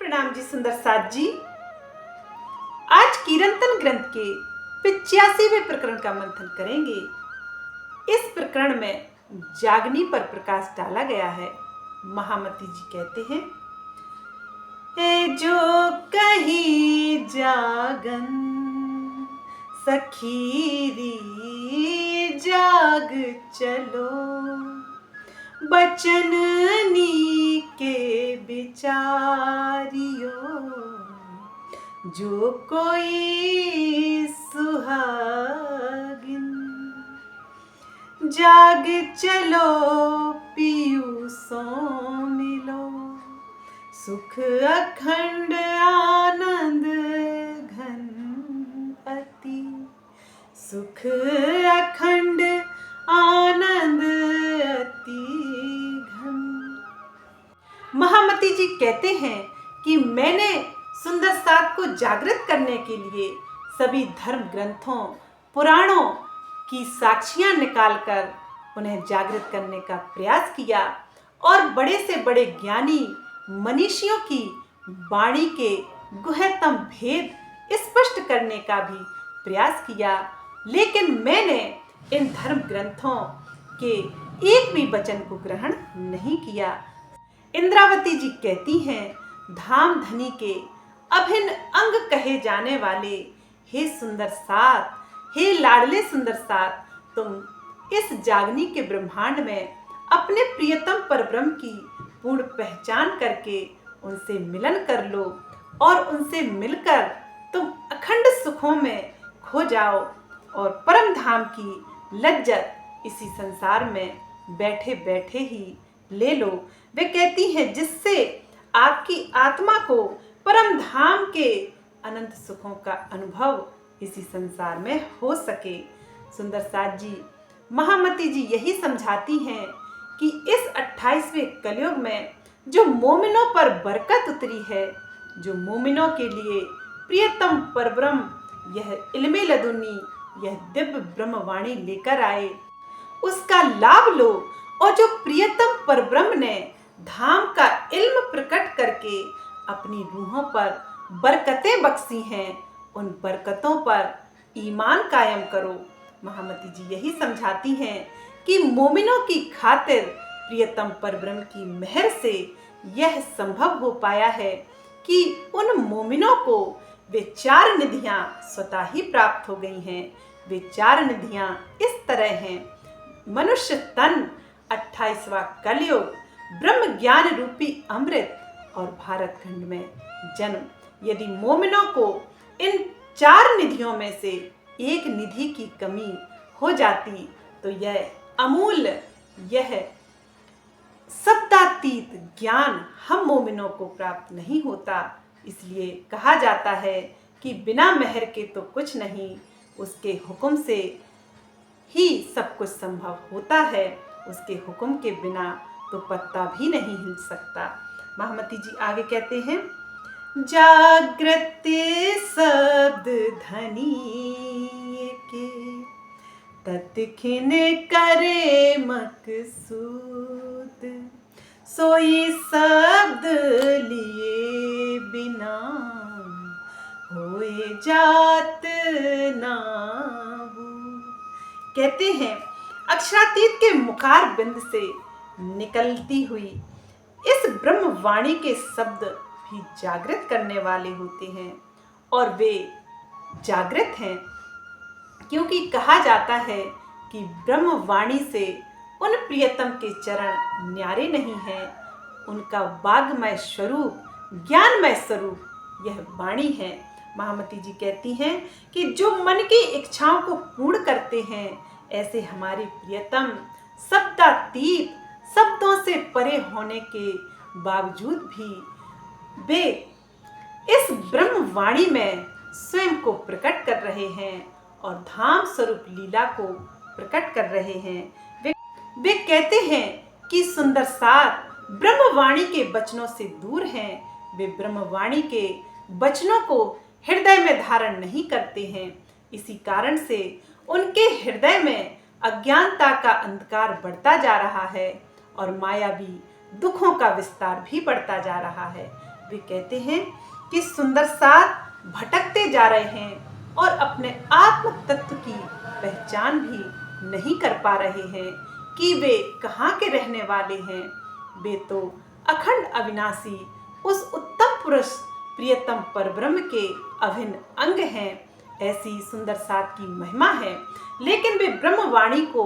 प्रणाम जी सुंदर साथ जी। आज कीर्तन ग्रंथ के 85वें प्रकरण का मंथन करेंगे। इस प्रकरण में जागनी पर प्रकाश डाला गया है। महामती जी कहते हैं, हे जो कही जागन सखीरी जाग चलो, बचननी के बिचारियो जो कोई सुहागिन, जाग चलो पियू सो मिलो, सुख अखंड आनंद घन अति, सुख अखंड आनंद अति घन। महामती जी कहते हैं कि मैंने सुंदर साथ को जागृत करने के लिए सभी धर्म ग्रंथों पुराणों की साक्षियां निकालकर उन्हें जागृत करने का प्रयास किया और बड़े से बड़े ज्ञानी मनीषियों की वाणी के गुह्यतम भेद स्पष्ट करने का भी प्रयास किया, लेकिन मैंने इन धर्म ग्रंथों के एक भी वचन को ग्रहण नहीं किया। इंद्रावती जी कहती हैं, धाम धनी के अभिन्न अंग कहे जाने वाले हे सुंदर साथ, हे लाडले सुंदर साथ, तुम इस जागनी के ब्रह्मांड में अपने प्रियतम परब्रह्म की पूर्ण पहचान करके उनसे मिलन कर लो और उनसे मिलकर तुम अखंड सुखों में खो जाओ और परम धाम की लज्जत इसी संसार में बैठे बैठे ही ले लो। वे कहती हैं, जिससे आपकी आत्मा को परम धाम के अनंत सुखों का अनुभव इसी संसार में हो सके। सुंदर साथ जी, महामती जी यही समझाती हैं कि इस 28वें कलयुग में जो मोमिनों पर बरकत उतरी है, जो मोमिनों के लिए प्रियतम परब्रह्म यह इल्मे लदुनी, यह दिव्य ब्रह्मवाणी लेकर आए, उसका लाभ लो। और जो प्रियतम परब्रह्म ने धाम का इल्म प्रकट करके अपनी रूहों पर बरकतें बख्शी हैं, उन बरकतों पर ईमान कायम करो। महामती जी यही समझाती हैं कि मोमिनों की खातिर प्रियतम परब्रह्म की मेहर से यह संभव हो पाया है कि उन मोमिनों को वे 4 निधियां स्वतः ही प्राप्त हो गई हैं। वे 4 निधियां इस तरह हैं: मनुष्य तन, 28वां कलयुग, ब्रह्म ज्ञान रूपी अमृत और भारत खंड में जन्म। यदि मोमिनों को इन 4 निधियों में से एक निधि की कमी हो जाती तो यह अमूल्य, यह शब्दातीत ज्ञान हम मोमिनों को प्राप्त नहीं होता। इसलिए कहा जाता है कि बिना मेहर के तो कुछ नहीं, उसके हुक्म से ही सब कुछ संभव होता है। उसके हुक्म के बिना तो पत्ता भी नहीं हिल सकता। महामती जी आगे कहते हैं, जागृत शब्द धनी के तत्खिन करे मकसूद, सोई शब्द लिए बिना होए जात नाबू। कहते हैं, अक्षरातीत के मुखार बिंद से निकलती हुई इस ब्रह्मवाणी के शब्द भी जागृत करने वाले होते हैं, और वे जागृत हैं क्योंकि कहा जाता है कि ब्रह्मवाणी से उन प्रियतम के चरण न्यारे नहीं हैं। उनका वाग्मय स्वरूप, ज्ञानमय स्वरूप यह वाणी है। महामती जी कहती हैं कि जो मन की इच्छाओं को पूर्ण करते हैं, ऐसे हमारे प्रियतम शब्दातीत, शब्दों से परे होने के बावजूद भी वे इस ब्रह्मवाणी में स्वयं को प्रकट कर रहे हैं और धाम स्वरूप लीला को प्रकट कर रहे हैं। वे कहते हैं कि सुंदर साथ ब्रह्मवाणी के वचनों से दूर हैं। वे ब्रह्मवाणी के वचनों को हृदय में धारण नहीं करते हैं। इसी कारण से उनके हृदय में अज्ञानता का अंधकार बढ़ता जा रहा है और मायावी दुखों का विस्तार भी बढ़ता जा रहा है। वे कहते हैं कि सुंदर सात भटकते जा रहे हैं और अपने आत्म तत्व की पहचान भी नहीं कर पा रहे हैं कि वे कहाँ के रहने वाले हैं। वे तो अखंड अविनाशी उस उत्तम पुरुष प्रियतम परब्रह्म के अभिन्न अंग हैं। ऐसी सुंदर सात की महिमा है, लेकिन वे ब्रह्मवाणी को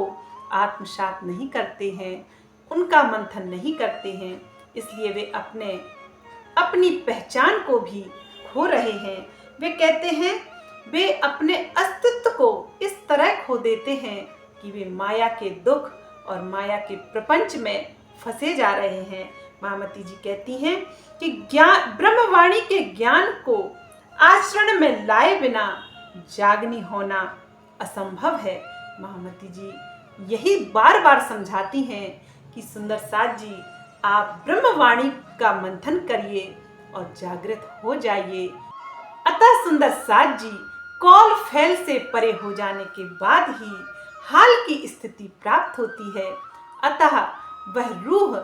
आत्मसात नहीं करते हैं, उनका मंथन नहीं करते हैं। इसलिए वे अपनी पहचान को भी खो रहे हैं। वे कहते हैं वे अपने अस्तित्व को इस तरह खो देते हैं कि वे माया के दुख और माया के प्रपंच में फंसे जा रहे हैं। महामती जी कहती हैं कि ब्रह्मवाणी के ज्ञान को आचरण में लाए बिना जागनी होना असंभव है। महामती जी यही बार बार समझाती हैं कि सुंदर सात जी, आप ब्रह्मवाणी का मंथन करिए और जागृत हो जाइए। अतः सुंदर सात जी कौल फैल से परे हो जाने के बाद ही हाल की स्थिति प्राप्त होती है। अतः वह रूह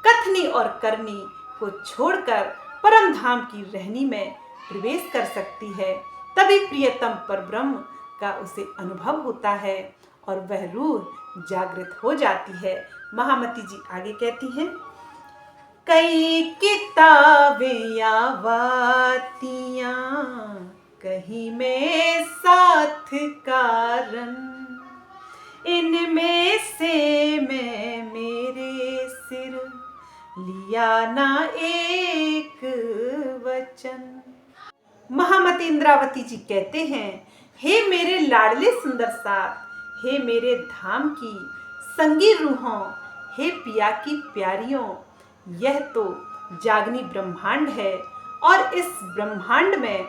कथनी और करनी को छोड़कर परम धाम की रहनी में प्रवेश कर सकती है। तभी प्रियतम परब्रह्म का उसे अनुभव होता है और वह रूह जागृत हो जाती है। महामती जी आगे कहती हैं, कई किताबें या वातियां कहीं में साथ कारण, इनमें से मैं मेरे सिर लिया ना एक वचन। महामती इंद्रावती जी कहते हैं, हे मेरे लाडले सुंदर सात, हे मेरे धाम की संगी रूहों, हे पिया की प्यारियों, यह तो जागनी ब्रह्मांड है और इस ब्रह्मांड में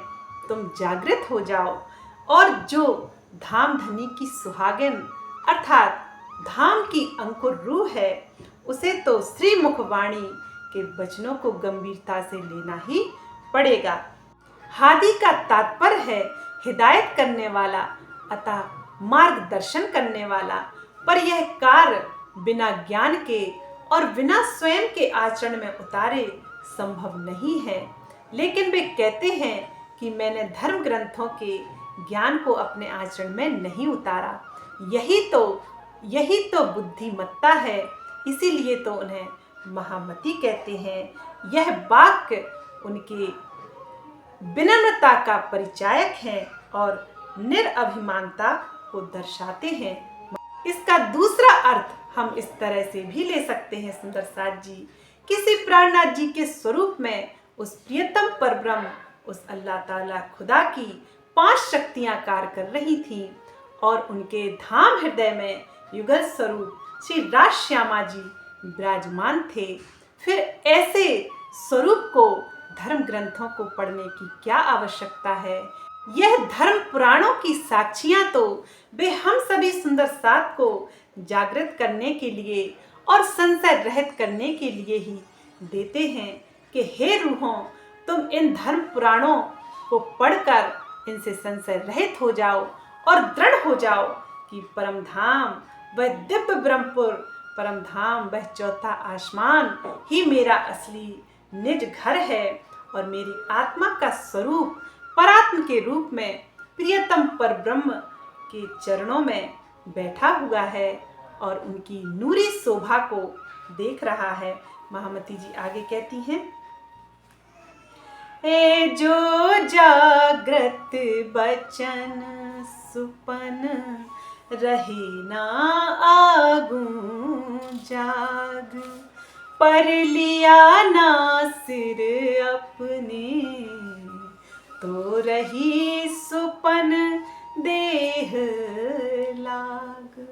तुम जागृत हो जाओ और जो धाम धनी की सुहागिन अर्थात धाम की अंकुर रूह है, उसे तो श्री मुखवाणी के वचनों को गंभीरता से लेना ही पड़ेगा। हादी का तात्पर्य है हिदायत करने वाला, अतः मार्गदर्शन करने वाला, पर यह कार्य बिना ज्ञान के और बिना स्वयं के आचरण में उतारे संभव नहीं है। लेकिन वे कहते हैं कि मैंने धर्म ग्रंथों के ज्ञान को अपने आचरण में नहीं उतारा। यही तो बुद्धिमत्ता है, इसीलिए तो उन्हें महामती कहते हैं। यह वाक्य उनके विनम्रता का परिचायक है और निरअभिमानता को दर्शाते हैं। इसका दूसरा अर्थ हम इस तरह से भी ले सकते हैं, सुंदर सात जी, किसी प्राणनाथ जी के स्वरूप में उस प्रियतम परब्रह्म, उस अल्लाह ताला खुदा की 5 शक्तियां कार्य कर रही थीं और उनके धाम हृदय में युगल स्वरूप श्री राज श्यामा जी विराजमान थे। फिर ऐसे स्वरूप को धर्म ग्रंथों को पढ़ने की क्या आवश्यकता है। यह धर्म पुराणों की साक्षियां तो वे हम सभी सुंदर सात को जागृत करने के लिए और संशय रहित करने के लिए ही देते हैं कि हे रूहों, तुम इन धर्म पुराणों को पढ़कर इनसे संशय रहित हो जाओ और दृढ़ हो जाओ कि परम धाम वह दिव्य ब्रह्मपुर, परम धाम वह चौथा आसमान ही मेरा असली निज घर है और मेरी आत्मा का स्वरूप परात्म के रूप में प्रियतम परब्रह्म के चरणों में बैठा हुआ है और उनकी नूरी शोभा को देख रहा है। महामती जी आगे कहती हैं, ए जो जागृत बचन सुपन रहे ना आगू जाग, पर लिया ना सिर अपने तो रही सुपन देह लाग।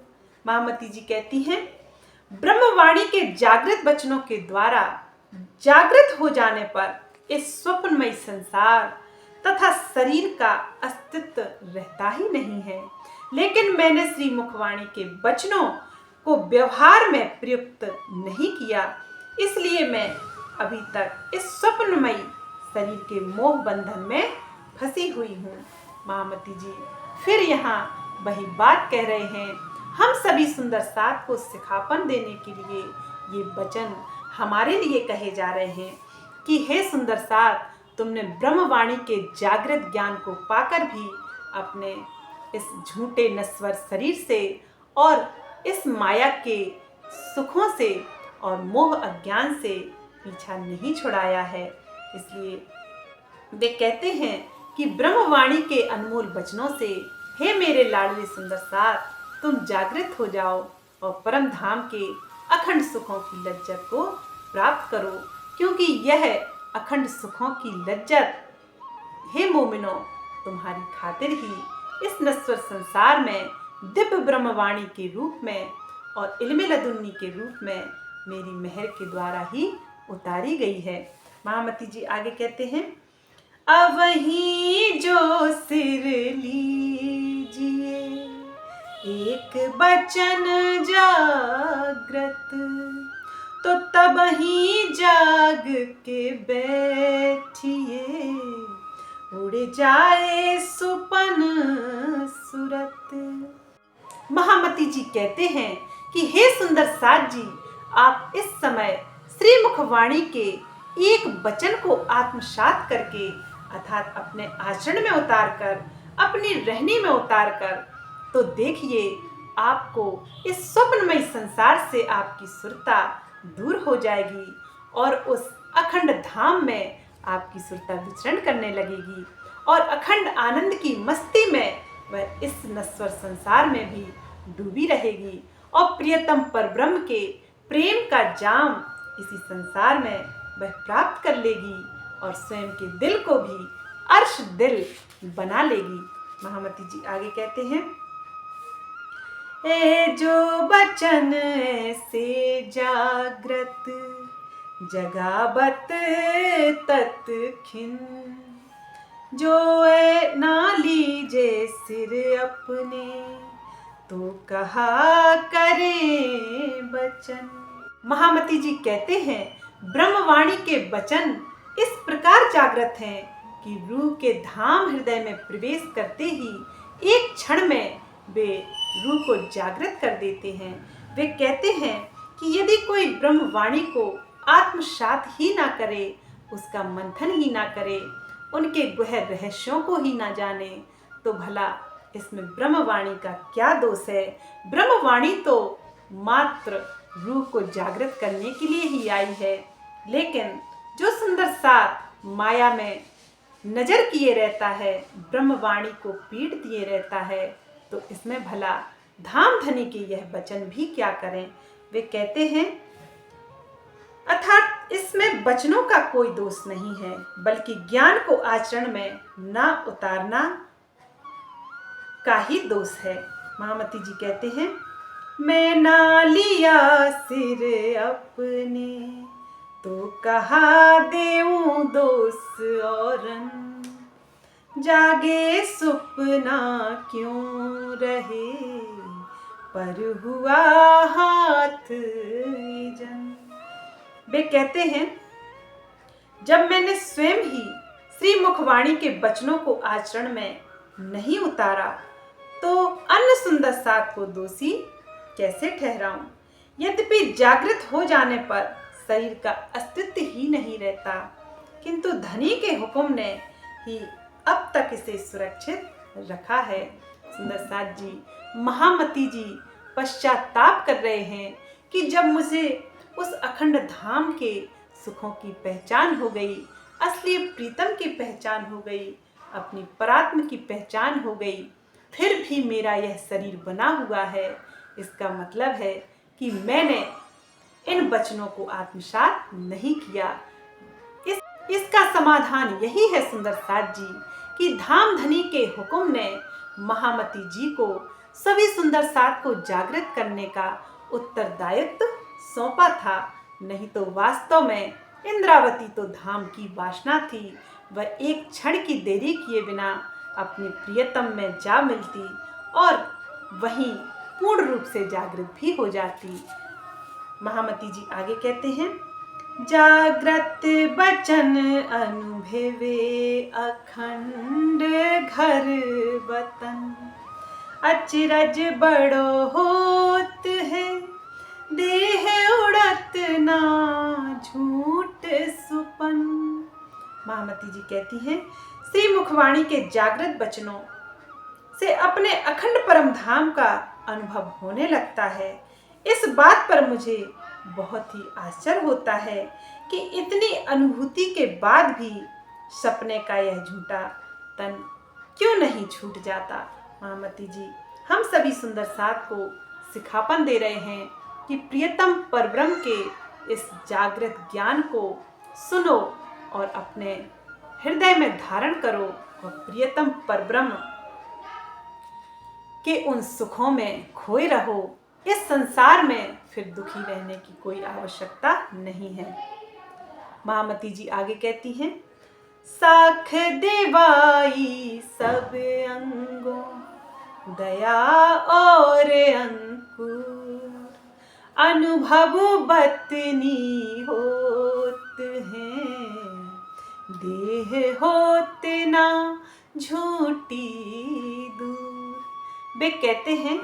महामती जी कहती हैं, ब्रह्मवाणी के जागृत वचनों के द्वारा जागृत हो जाने पर इस स्वप्नमय संसार तथा शरीर का अस्तित्व रहता ही नहीं है। लेकिन मैंने श्री मुखवाणी के वचनों को व्यवहार में प्रयुक्त नहीं किया, इसलिए मैं अभी तक इस स्वप्नमय शरीर के मोह बंधन में फंसी हुई हूँ। महामती जी फिर यहाँ वही बात कह रहे हैं, हम सभी सुंदर सात को सिखापन देने के लिए ये वचन हमारे लिए कहे जा रहे हैं कि हे सुंदर सात, तुमने ब्रह्मवाणी के जागृत ज्ञान को पाकर भी अपने इस झूठे नश्वर शरीर से और इस माया के सुखों से और मोह अज्ञान से पीछा नहीं छुड़ाया है। इसलिए वे कहते हैं कि ब्रह्मवाणी के अनमोल वचनों से हे मेरे लाडले सुंदर सात, तुम जागृत हो जाओ और परम धाम के अखंड सुखों की लज्जत को प्राप्त करो, क्योंकि यह अखंड सुखों की लज्जत हे मोमिनो तुम्हारी खातिर ही इस नश्वर संसार में दिव्य ब्रह्मवाणी के रूप में और इल्मे लदुन्नी के रूप में मेरी मेहर के द्वारा ही उतारी गई है। महामती जी आगे कहते हैं, अवहीं जो सिर लीजिए एक बचन जागृत, तो तब ही जाग के बैठिए उड़ जाए सुपन सुरत। महामती जी कहते हैं कि हे सुंदर साथ जी, आप इस समय श्रीमुख वाणी के एक वचन को आत्मसात करके अर्थात अपने आचरण में उतार कर, अपनी रहनी में उतार कर, तो देखिए आपको इस स्वप्नमय संसार से आपकी सुरता दूर हो जाएगी और उस अखंड धाम में आपकी सुरता विचरण करने लगेगी और अखंड आनंद की मस्ती में वह इस नश्वर संसार में भी डूबी रहेगी और प्रियतम परब्रह्म के प्रेम का जाम इसी संसार में वह प्राप्त कर लेगी और स्वयं के दिल को भी अर्श दिल बना लेगी। महामती जी आगे कहते हैं, ए जो बचन ऐसे जागृत जगावत तत्खिन, जो ए ना लीजे सिर अपने तो कहा करे बचन। महामती जी कहते हैं, ब्रह्मवाणी के वचन इस प्रकार जागृत हैं कि रूह के धाम हृदय में प्रवेश करते ही एक क्षण में वे रूह को जागृत कर देते हैं। वे कहते हैं कि यदि कोई ब्रह्मवाणी को आत्मसात ही ना करे, उसका मंथन ही ना करे, उनके गहन रहस्यों को ही ना जाने, तो भला इसमें ब्रह्मवाणी का क्या दोष है। ब्रह्मवाणी तो मात्र रूह को जागृत करने के लिए ही आई है, लेकिन जो सुंदर साथ माया में नजर किए रहता है, ब्रह्मवाणी को पीट दिए रहता है, तो इसमें भला धाम धनी के यह वचन भी क्या करें। वे कहते हैं, अर्थात इसमें वचनों का कोई दोष नहीं है, बल्कि ज्ञान को आचरण में ना उतारना का ही दोष है। महामती जी कहते हैं, मैं ना लिया सिर अपने तो कहा देऊं दोष औरन, जागे सुपना क्यों रहे पर हुआ हाथ जन। वे कहते हैं, जब मैंने स्वयं ही श्री मुखवाणी के वचनों को आचरण में नहीं उतारा, तो अन्य सुंदर साथ को दोषी कैसे ठहराऊं। यद्यपि जागृत हो जाने पर शरीर का अस्तित्व ही नहीं रहता, किंतु धनी के हुक्म ने ही अब तक इसे सुरक्षित रखा है। सुंदर साथ जी, महामती जी पश्चाताप कर रहे हैं कि जब मुझे उस अखंड धाम के सुखों की पहचान हो गई, असली प्रीतम की पहचान हो गई, अपनी परात्म की पहचान हो गई, फिर भी मेरा यह शरीर बना हुआ है। इसका मतलब है कि मैंने इन वचनों को आत्मसात नहीं किया। इसका समाधान यही है सुंदर साथ जी कि धाम धनी के हुक्म ने महामती जी को सभी सुंदर साथ को जागृत करने का उत्तरदायित्व सौंपा था, नहीं तो वास्तव में इंद्रावती तो धाम की वासना थी। वह एक क्षण की देरी किए बिना अपने प्रियतम में जा मिलती और वहीं पूर्ण रूप से जागृत भी हो जाती। महामती जी आगे कहते हैं, जागृत बचन अनुभवे अखंड घर वतन, अचरज बड़ो होत है देह उड़त ना झूठ सुपन। महामती जी कहती हैं, श्री मुखवाणी के जागृत वचनों से अपने अखंड परम धाम का अनुभव होने लगता है। इस बात पर मुझे बहुत ही आश्चर्य होता है कि इतनी अनुभूति के बाद भी सपने का यह झूठा तन क्यों नहीं छूट जाता। महामती जी हम सभी सुंदर साथ को सिखापन दे रहे हैं कि प्रियतम परब्रह्म के इस जागृत ज्ञान को सुनो और अपने हृदय में धारण करो और प्रियतम परब्रह्म के उन सुखों में खोए रहो। इस संसार में फिर दुखी रहने की कोई आवश्यकता नहीं है। महामती जी आगे कहती हैं, साख देवाई सब अंगों दया और अंकुर, अनुभव बतनी होत हैं, देह होत ना झूठी दूर। वे कहते हैं,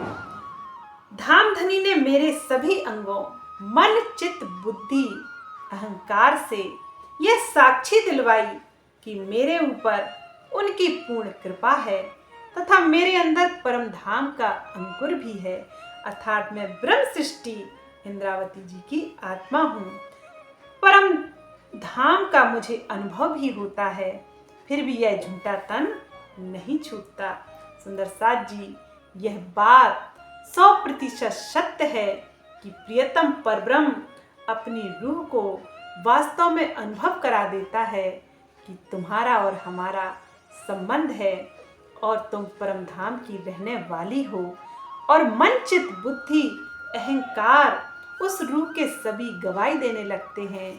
धामधनी ने मेरे सभी अंगों मन चित्त बुद्धि अहंकार से यह साक्षी दिलवाई कि मेरे ऊपर उनकी पूर्ण कृपा है तथा मेरे अंदर परम धाम का अंकुर भी है, अर्थात मैं ब्रह्म सृष्टि इंद्रावती जी की आत्मा हूँ। परम धाम का मुझे अनुभव भी होता है, फिर भी यह झूठा तन नहीं छूटता। सुंदर साथ जी यह बात 100% सत्य है कि प्रियतम परब्रह्म अपनी रूह को वास्तव में अनुभव करा देता है कि तुम्हारा और हमारा संबंध है और तुम परम धाम की रहने वाली हो, और मन चित्त बुद्धि अहंकार उस रूह के सभी गवाही देने लगते हैं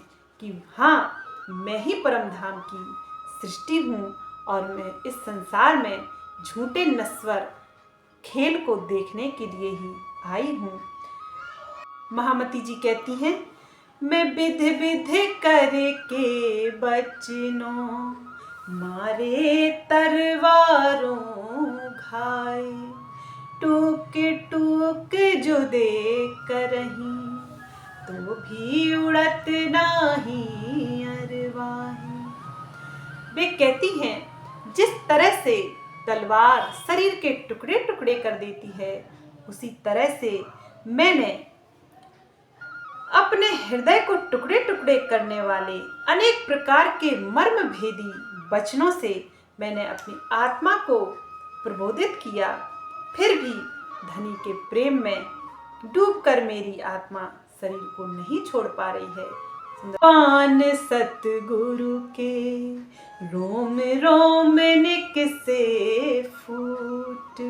कि हाँ मैं ही परम धाम की सृष्टि हूँ और मैं इस संसार में झूठे नश्वर खेल को देखने के लिए ही आई हूँ। महामती जी कहती हैं, मैं विध विध करके बचनों मारे तलवारों घाय, टूक टूक जो देख करहीं तो भी उड़त नाही अरवाही। वे कहती हैं, जिस तरह से तलवार शरीर के टुकड़े टुकड़े कर देती है, उसी तरह से मैंने अपने हृदय को टुकड़े टुकड़े करने वाले अनेक प्रकार के मर्म भेदी वचनों से मैंने अपनी आत्मा को प्रबोधित किया, फिर भी धनी के प्रेम में डूबकर मेरी आत्मा शरीर को नहीं छोड़ पा रही है। पान सतगुरु के रोम रोम निक से फूट,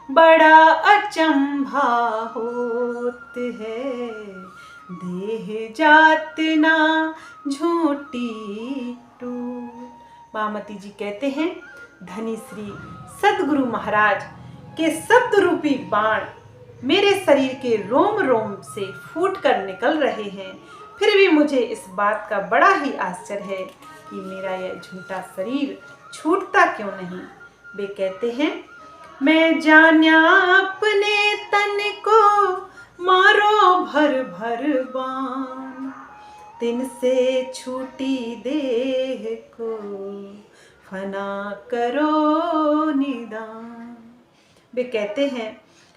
बड़ा अचंभा होत है, देह जात ना झूठी टूट। महामती जी कहते हैं, धनी श्री सतगुरु महाराज के शब्द रूपी बाण मेरे शरीर के रोम रोम से फूट कर निकल रहे हैं, फिर भी मुझे इस बात का बड़ा ही आश्चर्य है कि मेरा यह झूठा शरीर छूटता क्यों नहीं। वे कहते हैं, मैं जान्या अपने तन को मारो भर भर बाण, तिन से छूटी देह को फना करो निदान। वे कहते हैं,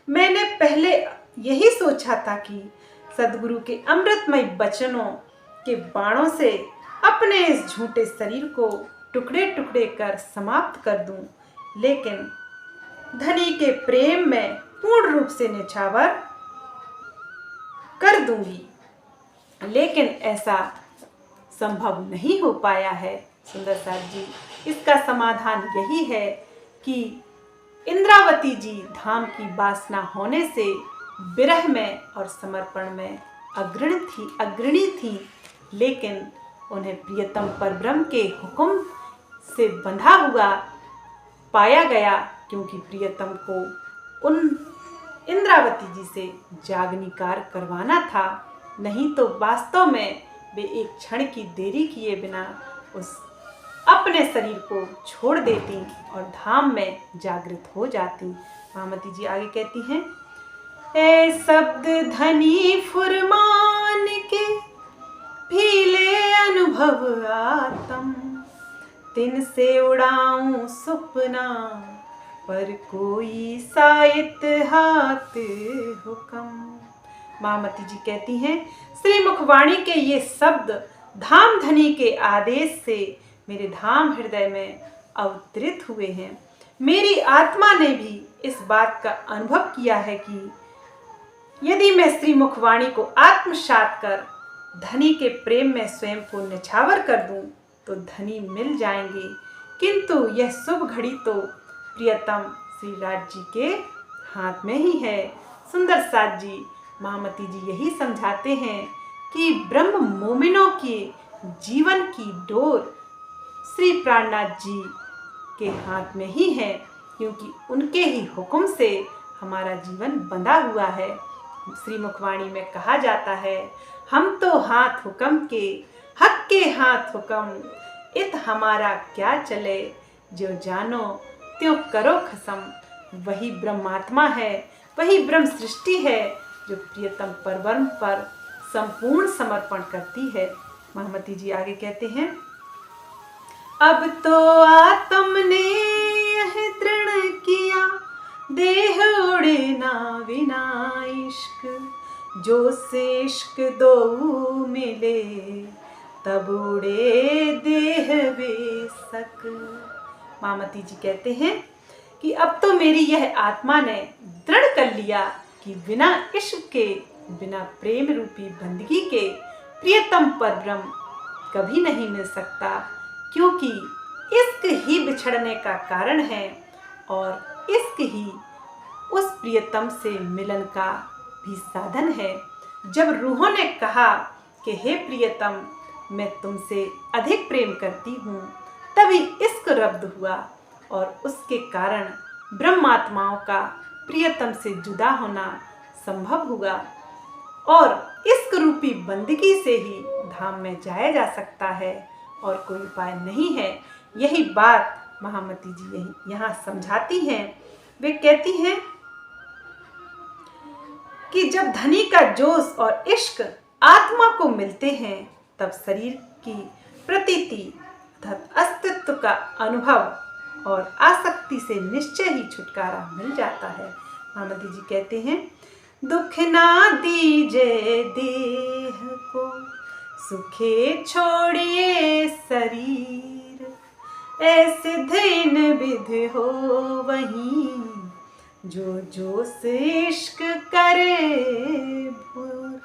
मैंने पहले यही सोचा था कि सदगुरु के अमृतमय वचनों के बाणों से अपने इस झूठे शरीर को टुकड़े टुकड़े कर समाप्त कर दूं, लेकिन धनी के प्रेम में पूर्ण रूप से निछावर कर दूंगी, लेकिन ऐसा संभव नहीं हो पाया है। सुंदर साथ जी इसका समाधान यही है कि इंद्रावती जी धाम की वासना होने से विरह में और समर्पण में अग्रणी थी, लेकिन उन्हें प्रियतम परब्रह्म के हुक्म से बंधा हुआ पाया गया, क्योंकि प्रियतम को उन इंद्रावती जी से जागनिकार करवाना था, नहीं तो वास्तव में वे एक क्षण की देरी किए बिना उस अपने शरीर को छोड़ देती और धाम में जागृत हो जाती। महामती जी आगे कहती हैं, ए शब्द धनी फुरमान के भीले अनुभव आतम, तिन से उड़ाऊं सुपना, पर कोई साइत हाथ हुक्म। महामती जी कहती हैं, श्री मुखवाणी के ये शब्द धाम धनी के आदेश से मेरे धाम हृदय में अवतरित हुए हैं। मेरी आत्मा ने भी इस बात का अनुभव किया है कि यदि मैं श्री मुखवाणी को आत्मसात कर धनी के प्रेम में स्वयं को निछावर कर दूं तो धनी मिल जाएंगे, किंतु यह शुभ घड़ी तो प्रियतम श्री राज जी के हाथ में ही है। सुंदर साथ जी, महामती जी यही समझाते हैं कि ब्रह्म मोमिनों के जीवन की डोर श्री प्राणनाथ जी के हाथ में ही है, क्योंकि उनके ही हुक्म से हमारा जीवन बंधा हुआ है। श्री मुखवाणी में कहा जाता है, हम तो हाथ हुक्म के, हक के हाथ हुक्म, इत हमारा क्या चले, जो जानो त्यों करो खसम। वही ब्रह्मात्मा है, वही ब्रह्म सृष्टि है जो प्रियतम परब्रह्म पर संपूर्ण समर्पण करती है। महामती जी आगे कहते हैं, अब तो आत्म ने यह दृढ़ किया, देह उड़े ना बिना इश्क, जो से इश्क दो मिले, तब उड़े देह बेसक। महामती जी कहते हैं कि अब तो मेरी यह आत्मा ने दृढ़ कर लिया कि बिना इश्क के, बिना प्रेम रूपी बंदगी के प्रियतम परब्रह्म कभी नहीं मिल सकता, क्योंकि इश्क ही बिछड़ने का कारण है और इश्क ही उस प्रियतम से मिलन का भी साधन है। जब रूहों ने कहा कि हे प्रियतम, मैं तुमसे अधिक प्रेम करती हूँ, तभी इश्क रब्द हुआ और उसके कारण ब्रह्मात्माओं का प्रियतम से जुदा होना संभव हुआ और इश्क रूपी बंदगी से ही धाम में जाया जा सकता है और कोई उपाय नहीं है। यही बात महामती जी यही यहाँ समझाती हैं। वे कहती हैं कि जब धनी का जोश और इश्क आत्मा को मिलते हैं, तब शरीर की प्रतीति तथा अस्तित्व का अनुभव और आसक्ति से निश्चय ही छुटकारा मिल जाता है। महामती जी कहते हैं, दुख ना दीजिए देह को, सुखे छोड़िए शरीर, ऐसे धैन विधि हो वहीं, जो जो से इश्क करे भूर।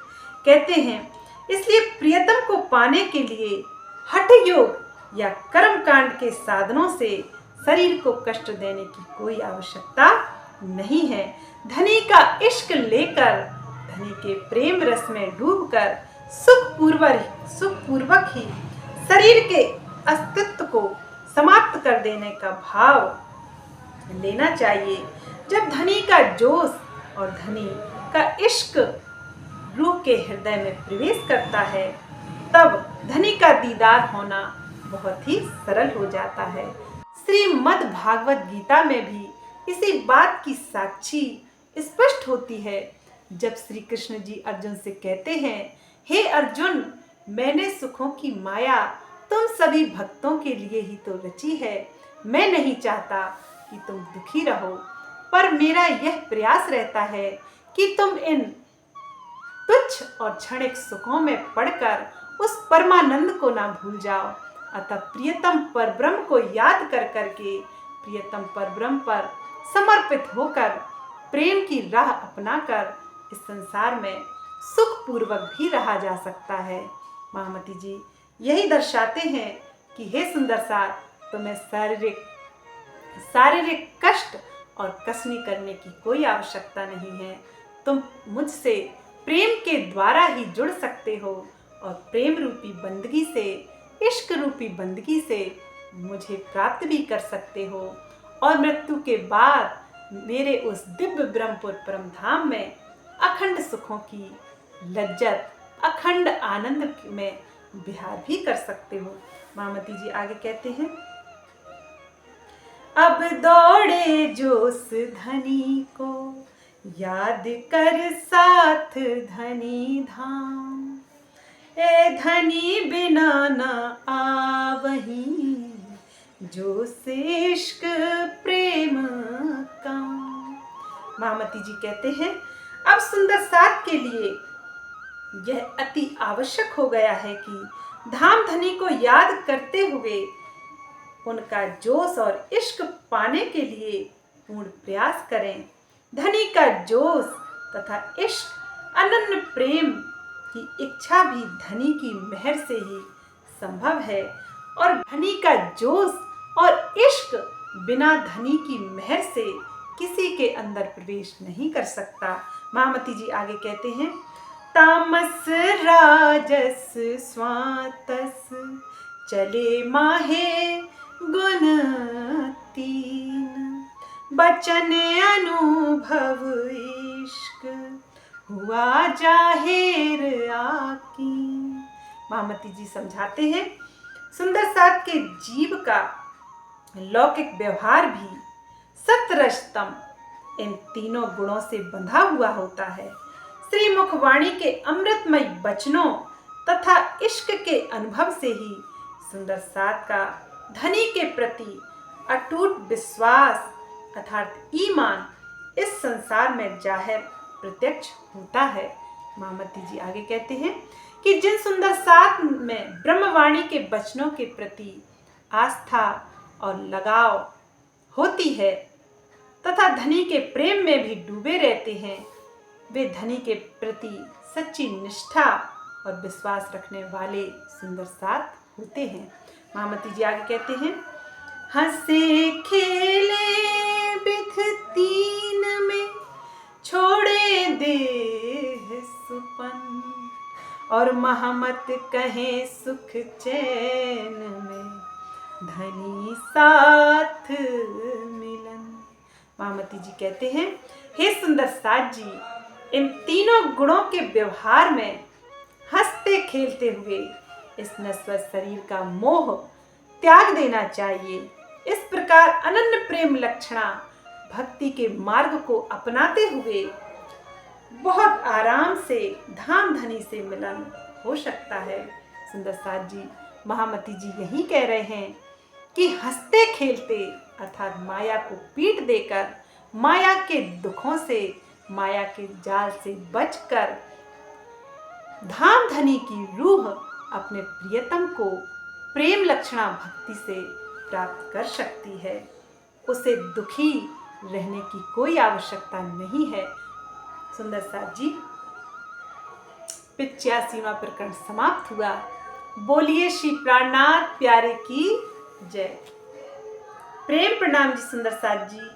कहते हैं, इसलिए प्रियतम को पाने के लिए हठ योग या कर्म कांड के साधनों से शरीर को कष्ट देने की कोई आवश्यकता नहीं है। धनी का इश्क लेकर, धनी के प्रेम रस में डूबकर सुखपूर्वक ही शरीर के अस्तित्व को समाप्त कर देने का भाव लेना चाहिए। जब धनी का जोश और धनी का इश्क रूह के हृदय में प्रवेश करता है, तब धनी का दीदार होना बहुत ही सरल हो जाता है। श्रीमद् भागवत गीता में भी इसी बात की साक्षी स्पष्ट होती है, जब श्री कृष्ण जी अर्जुन से कहते हैं, हे अर्जुन, मैंने सुखों की माया तुम सभी भक्तों के लिए ही तो रची है। मैं नहीं चाहता कि तुम दुखी रहो, पर मेरा यह प्रयास रहता है कि तुम इन तुच्छ और क्षणिक सुखों में पड़कर उस परमानंद को ना भूल जाओ। अतः प्रियतम परब्रह्म को याद कर करके प्रियतम परब्रह्म पर समर्पित होकर प्रेम की राह अपनाकर इस संसार में सुखपूर्वक भी रहा जा सकता है। महामती जी यही दर्शाते हैं कि हे सुंदर सार, तुम्हें शारीरिक कष्ट और कसनी करने की कोई आवश्यकता नहीं है। तुम मुझसे प्रेम के द्वारा ही जुड़ सकते हो और प्रेम रूपी बंदगी से, इश्क रूपी बंदगी से मुझे प्राप्त भी कर सकते हो और मृत्यु के बाद मेरे उस दिव्य ब्रह्मपुर परम धाम में अखंड सुखों की लज्जत, अखंड आनंद में विहार भी कर सकते हो। महामती जी आगे कहते हैं, अब दौड़े जोश धनी को, याद कर साथ धनी धाम, ए धनी बिना ना आवहीं, जो से इश्क प्रेम का। महामती जी कहते हैं, अब सुंदर साथ के लिए यह अति आवश्यक हो गया है कि धाम धनी को याद करते हुए उनका जोश और इश्क पाने के लिए पूर्ण प्रयास करें। धनी का जोश तथा इश्क अनन्य प्रेम की इच्छा भी धनी की मेहर से ही संभव है, और धनी का जोश और इश्क बिना धनी की मेहर से किसी के अंदर प्रवेश नहीं कर सकता। महामती जी आगे कहते हैं, तामस राजस स्वातस चले माहे गुण तीन, बचन अनुभव इश्क हुआ जाहिर आकीन। महामती जी समझाते हैं, सुंदर साथ के जीव का लौकिक व्यवहार भी सतरजतम इन तीनों गुणों से बंधा हुआ होता है। श्रीमुख वाणी के अमृतमय वचनों तथा इश्क के अनुभव से ही सुंदर साथ का धनी के प्रति अटूट विश्वास अर्थात ईमान इस संसार में जाहिर प्रत्यक्ष होता है। महामती जी आगे कहते हैं कि जिन सुंदर साथ में ब्रह्मवाणी के वचनों के प्रति आस्था और लगाव होती है तथा धनी के प्रेम में भी डूबे रहते हैं, वे धनी के प्रति सच्ची निष्ठा और विश्वास रखने वाले सुंदर साथ होते हैं। महामती जी आगे कहते हैं, हंसे खेले बिथ तीन में छोड़े देह सुपन, और महमत कहे सुख चैन में धनी साथ मिलन। महामती जी कहते हैं, हे सुंदर साथ जी, इन तीनों गुणों के व्यवहार में हंसते खेलते हुए इस नश्वर शरीर का मोह त्याग देना चाहिए। इस प्रकार अनन्य प्रेम लक्षणा भक्ति के मार्ग को अपनाते हुए बहुत आराम से धाम धनी से मिलन हो सकता है। सुंदर साथ जी, महामती जी यही कह रहे हैं कि हंसते खेलते अर्थात माया को पीट देकर, माया के दुखों से, माया के जाल से बचकर धाम धनी की रूह अपने प्रियतम को प्रेम लक्षणा भक्ति से प्राप्त कर सकती है। उसे दुखी रहने की कोई आवश्यकता नहीं है। सुंदर साथ जी, 85वां प्रकरण समाप्त हुआ। बोलिए श्री प्राणनाथ प्यारे की जय। प्रेम प्रणाम जी सुंदर साथ जी।